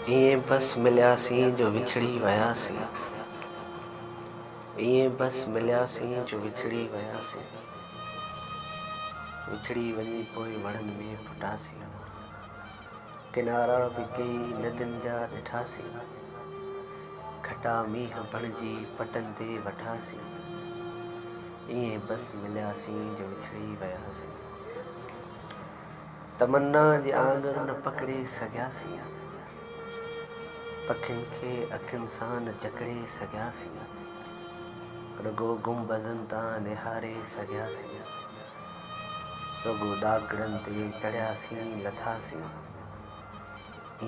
इएं बस मिलियासीं जो विछड़ी वियासीं, इएं बस मिलियासीं जो विछड़ी वियासीं, विछड़ी वञी पोइ वणनि में फुटासीं, किनारा बि कई नदियुनि जा ॾिठासीं, खटा मींहं बणिजी पटनि ते वठासीं, इएं बस मिलियासीं जो विछड़ी वियासीं। तमन्ना जी आङुर न पकिड़े सघियासीं, पखियुनि खे अखियुनि सां न जकड़े सघियासीं, रुगो गुंबदनि तां निहारे सघियासीं, रुगो ॾाकड़नि ते चढ़ियासीं लथासीं,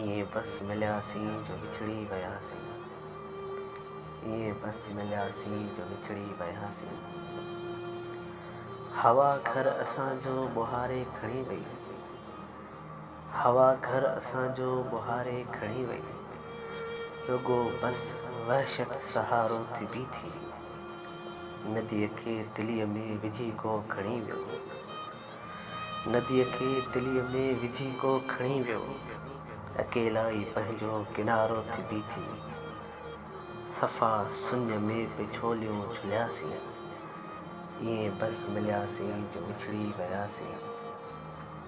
इएं बस मिलियासीं जो विछड़ी वियासीं, इएं बस मिलियासीं जो विछड़ी वियासीं। हवा घर असांजो ॿुहारे खणी वई, हवा घर असांजो ॿुहारे खणी वई, रुगो बस वहशत सहारो थी बीठी, नदीअ खे दिलीअ में विझी को खणी वियो, नदीअ खे दिलीअ में विझी को खणी वियो, अकेला ई पंहिंजो किनारो थी बीठी, सफ़ा सुञ में पिछोलियूं झुलियासीं, इएं बस मिलियासीं जो विछड़ी वियासीं,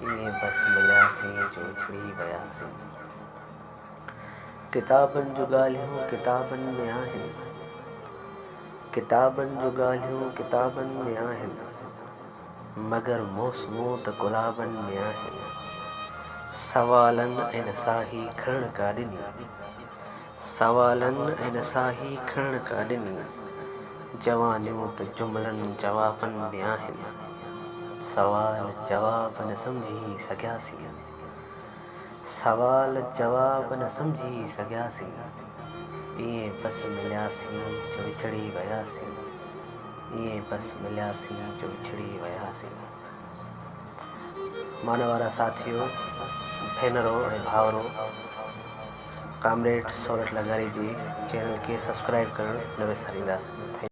इएं बस मिलियासीं जो विछड़ी वियासीं। किताबनि जूं ॻाल्हियूं किताबनि में आहिनि, किताबनि जूं ॻाल्हियूं किताबनि में आहिनि, मगर मौसमूं त गुलाबनि में आहिनि, सवालनि ऐं न साही खणण का ॾिनी, सवालनि ऐं न साही खणण का ॾिनी, जवानियूं त जुमिलनि जवाबनि में आहिनि, सवाल जवाब न सम्झी सघियासीं, सवाल जवाब न सम्झी सघियासीं, इएं बस मिलियासीं जो विछड़ी वियासीं, इएं बस मिलियासीं जो विछड़ी वियासीं। माना वारा साथियों, भेनरो ऐं भाउरो, कामरेड सोरठ लॻारी जी चैनल खे सब्सक्राइब करणु न विसारींदा।